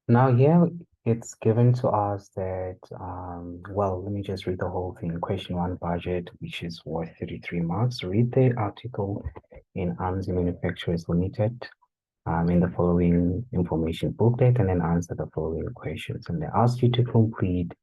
Now, here it's given to us that, well, let me just read the whole thing. Question one, budget, which is worth 33 marks. Read the article in Anzi Manufacturers Limited in the following information booklet and then answer the following questions. And they ask you to complete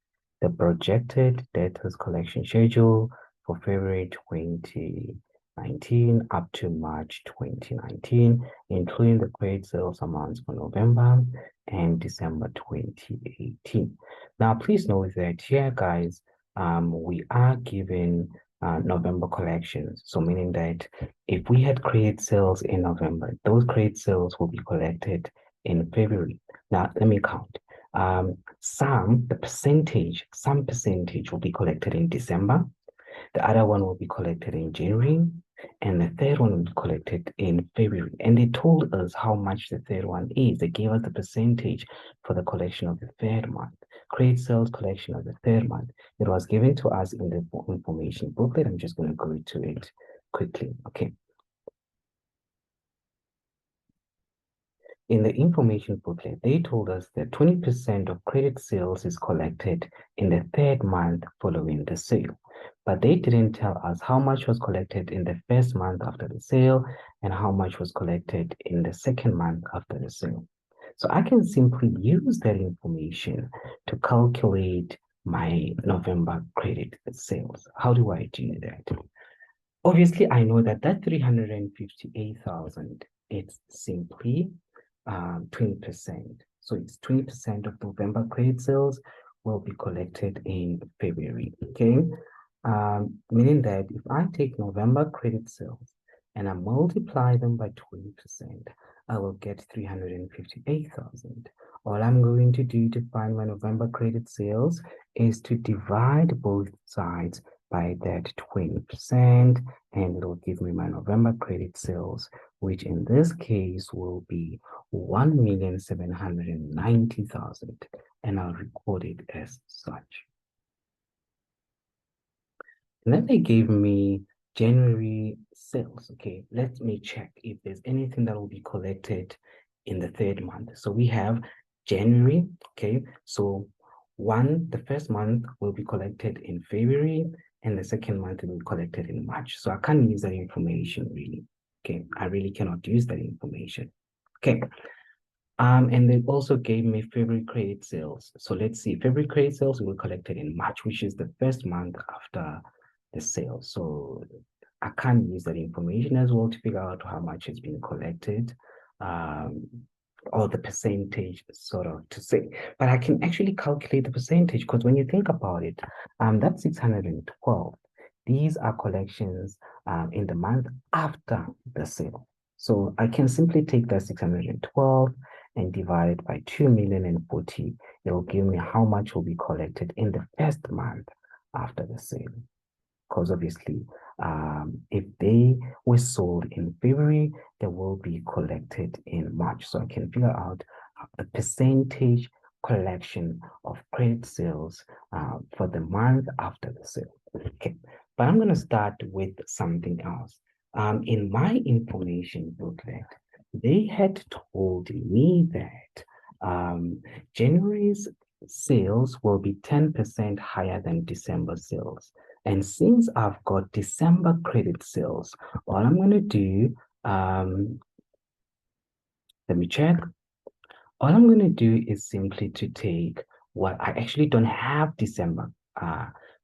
the projected debtors collection schedule for February 2019 up to March 2019, including the credit sales amounts for November and December 2018. Now, please note that here, guys, we are given November collections. So meaning that if we had credit sales in November, those credit sales will be collected in February. Now, let me count. Some percentage will be collected in December. The other one will be collected in January, and the third one will be collected in February. And they told us how much the third one is. They gave us the percentage for the collection of the third month. Credit sales collection of the third month. It was given to us in the information booklet. I'm just going to go to it quickly. Okay. In the information booklet, they told us that 20% of credit sales is collected in the third month following the sale. But they didn't tell us how much was collected in the first month after the sale and how much was collected in the second month after the sale. So I can simply use that information to calculate my November credit sales. How do I do that? Obviously, I know that 358,000, it's simply 20%. So it's 20% of November credit sales will be collected in February, okay? Meaning that if I take November credit sales and I multiply them by 20%, I will get 358,000. All I'm going to do to find my November credit sales is to divide both sides by that 20%, and it'll give me my November credit sales, which in this case will be 1,790,000, and I'll record it as such. And then they gave me January sales. Okay, let me check if there's anything that will be collected in the third month. So we have January. Okay, so the first month will be collected in February, and the second month will be collected in March. So I can't use that information really. Okay, I really cannot use that information. Okay. And they also gave me February credit sales. So let's see, February credit sales will be collected in March, which is the first month after the sale. So I can't use that information as well to figure out how much has been collected, or the percentage sort of to say. But I can actually calculate the percentage because when you think about it, that's 612. These are collections in the month after the sale. So I can simply take that 612 and divide it by 2,040,000. It will give me how much will be collected in the first month after the sale. Because obviously, if they were sold in February, they will be collected in March. So I can figure out the percentage collection of credit sales for the month after the sale. Okay, but I'm going to start with something else. In my information booklet, they had told me that January's sales will be 10% higher than December sales. And since I've got December credit sales, all I'm going to do, let me check. All I'm going to do is simply to take what I actually don't have December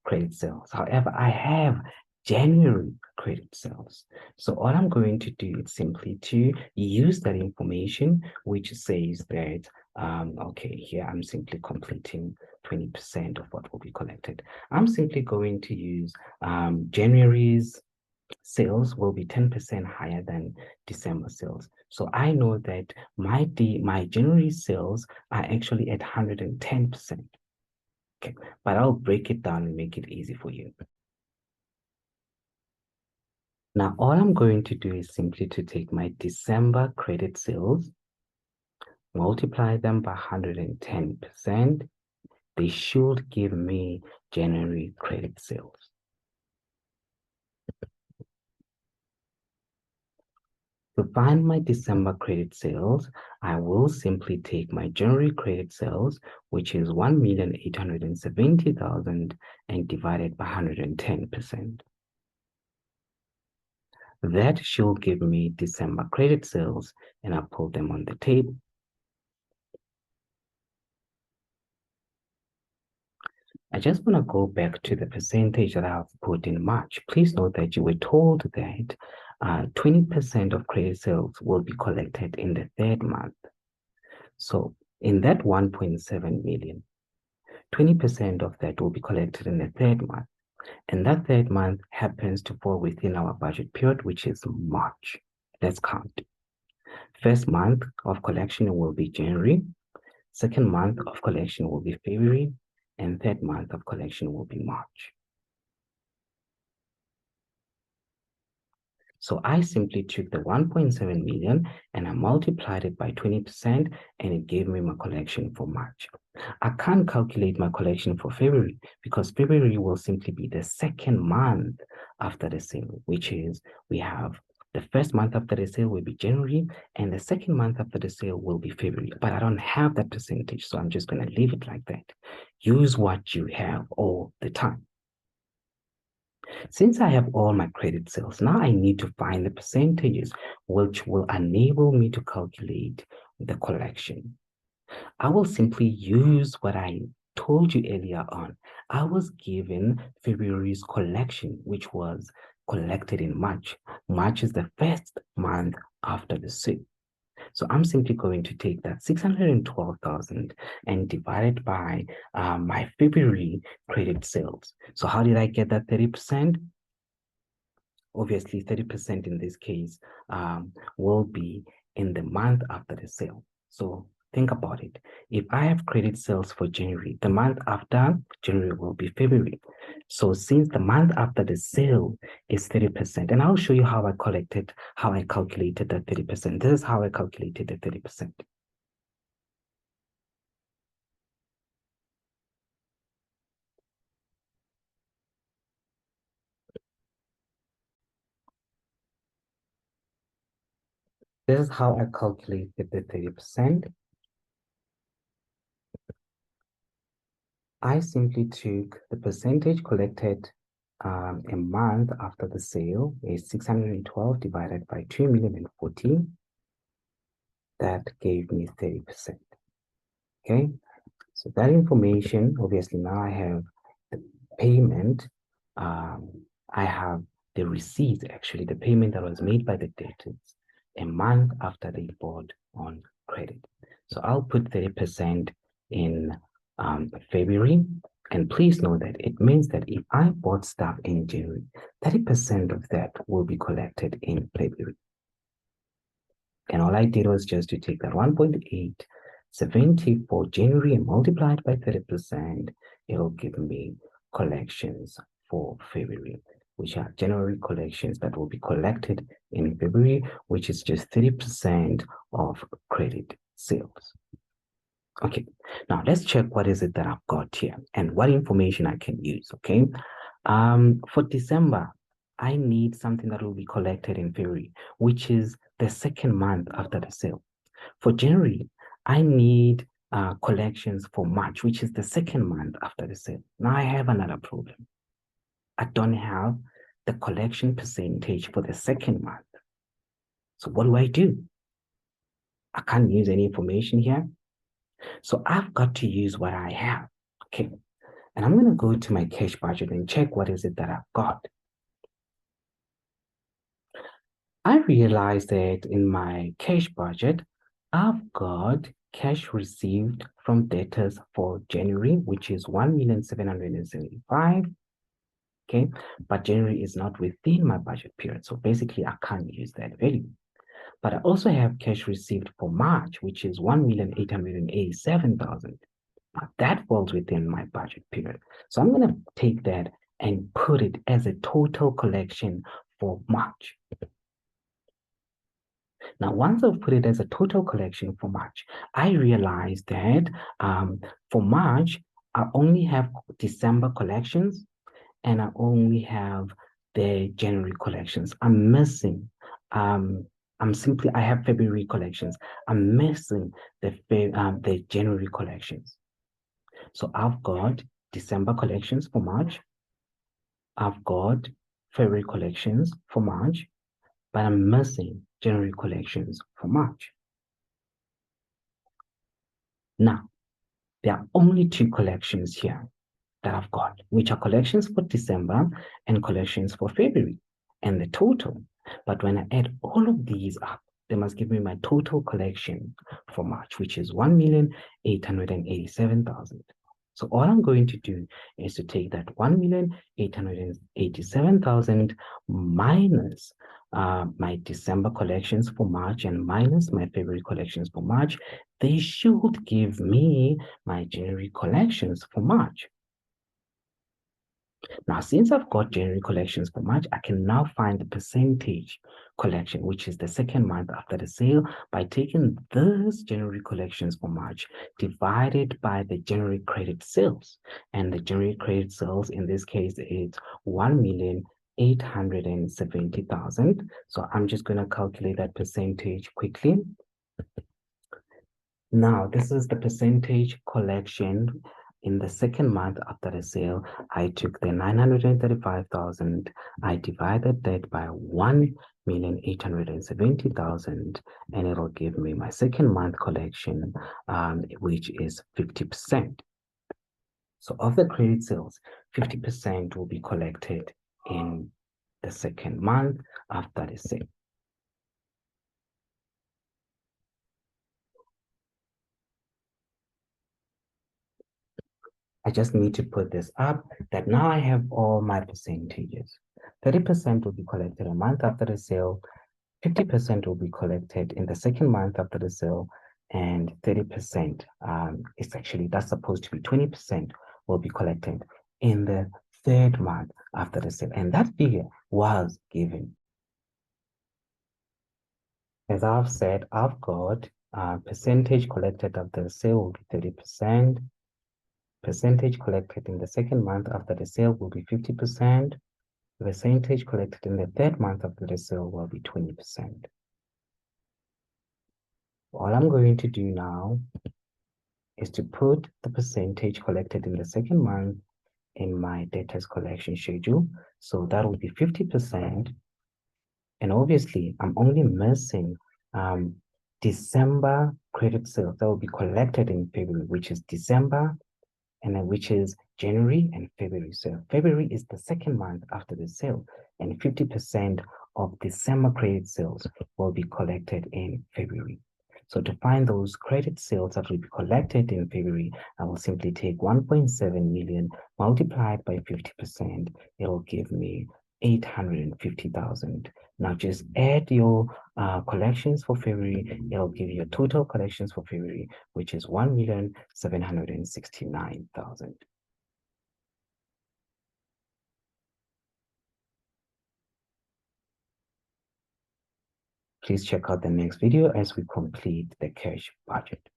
credit sales. However, I have January credit sales. So all I'm going to do is simply to use that information, which says that, okay, here I'm simply completing 20% of what will be collected. I'm simply going to use January's sales will be 10% higher than December sales. So I know that my January sales are actually at 110%. Okay, but I'll break it down and make it easy for you. Now, all I'm going to do is simply to take my December credit sales, multiply them by 110%. They should give me January credit sales. To find my December credit sales, I will simply take my January credit sales, which is 1,870,000, and divide it by 110%. That should give me December credit sales, and I put them on the table. I just want to go back to the percentage that I've put in March. Please note that you were told that 20% of credit sales will be collected in the third month. So in that 1.7 million, 20% of that will be collected in the third month. And that third month happens to fall within our budget period, which is March. Let's count. First month of collection will be January. Second month of collection will be February. And third month of collection will be March. So I simply took the 1.7 million and I multiplied it by 20%, and it gave me my collection for March. I can't calculate my collection for February because February will simply be the second month after the sale, which is we have the first month after the sale will be January, and the second month after the sale will be February. But I don't have that percentage, so I'm just going to leave it like that. Use what you have all the time. Since I have all my credit sales, now I need to find the percentages which will enable me to calculate the collection. I will simply use what I told you earlier on. I was given February's collection, which was collected in March. March is the first month after the sale. So I'm simply going to take that 612,000 and divide it by my February credit sales. So how did I get that 30%? Obviously, 30% in this case will be in the month after the sale. So think about it. If I have credit sales for January, the month after January will be February. So since the month after the sale is 30%, and I'll show you how I calculated that 30%. This is how I calculated the 30%. This is how I calculated the 30%. I simply took the percentage collected a month after the sale is 612 divided by 2,014. That gave me 30%. Okay, so that information, obviously now I have the payment. I have the receipt, actually, the payment that was made by the debtors a month after they bought on credit. So I'll put 30% in February. And please know that it means that if I bought stuff in January, 30% of that will be collected in February. And all I did was just to take that 1.870 for January and multiply it by 30%. It'll give me collections for February, which are January collections that will be collected in February, which is just 30% of credit sales. Okay, now let's check what is it that I've got here and what information I can use, okay? For December, I need something that will be collected in February, which is the second month after the sale. For January, I need collections for March, which is the second month after the sale. Now I have another problem. I don't have the collection percentage for the second month. So what do? I can't use any information here. So I've got to use what I have, okay? And I'm gonna go to my cash budget and check what is it that I've got. I realized that in my cash budget, I've got cash received from debtors for January, which is 1,775,000, okay? But January is not within my budget period, so basically I can't use that value. But I also have cash received for March, which is 1,887,000. That falls within my budget period. So I'm going to take that and put it as a total collection for March. Now, once I've put it as a total collection for March, I realized that for March, I only have December collections and I only have the January collections. I'm missing I have February collections. I'm missing the January collections. So I've got December collections for March. I've got February collections for March, but I'm missing January collections for March. Now, there are only two collections here that I've got, which are collections for December and collections for February, and the total. But when I add all of these up, they must give me my total collection for March, which is 1,887,000. So all I'm going to do is to take that 1,887,000 minus my December collections for March and minus my February collections for March. They should give me my January collections for March. Now, since I've got January collections for March, I can now find the percentage collection, which is the second month after the sale, by taking this January collections for March divided by the January credit sales. And the January credit sales in this case is 1,870,000. So I'm just going to calculate that percentage quickly. Now, this is the percentage collection in the second month after the sale. I took the 935,000, I divided that by 1,870,000, and it'll give me my second month collection, which is 50%. So of the credit sales, 50% will be collected in the second month after the sale. I just need to put this up that now I have all my percentages. 30% will be collected a month after the sale, 50% will be collected in the second month after the sale, and 30% that's supposed to be 20% will be collected in the third month after the sale. And that figure was given. As I've said, I've got percentage collected after the sale will be 30%. Percentage collected in the second month after the sale will be 50%. The percentage collected in the third month after the sale will be 20%. All I'm going to do now is to put the percentage collected in the second month in my debtors collection schedule. So that will be 50%. And obviously, I'm only missing December credit sales that will be collected in February, which is December, and then which is January and February. So February is the second month after the sale, and 50% of December credit sales will be collected in February. So to find those credit sales that will be collected in February, I will simply take 1.7 million multiplied by 50%. It'll give me 850,000. Now just add your collections for February. It'll give you total collections for February, which is 1,769,000. Please check out the next video as we complete the cash budget.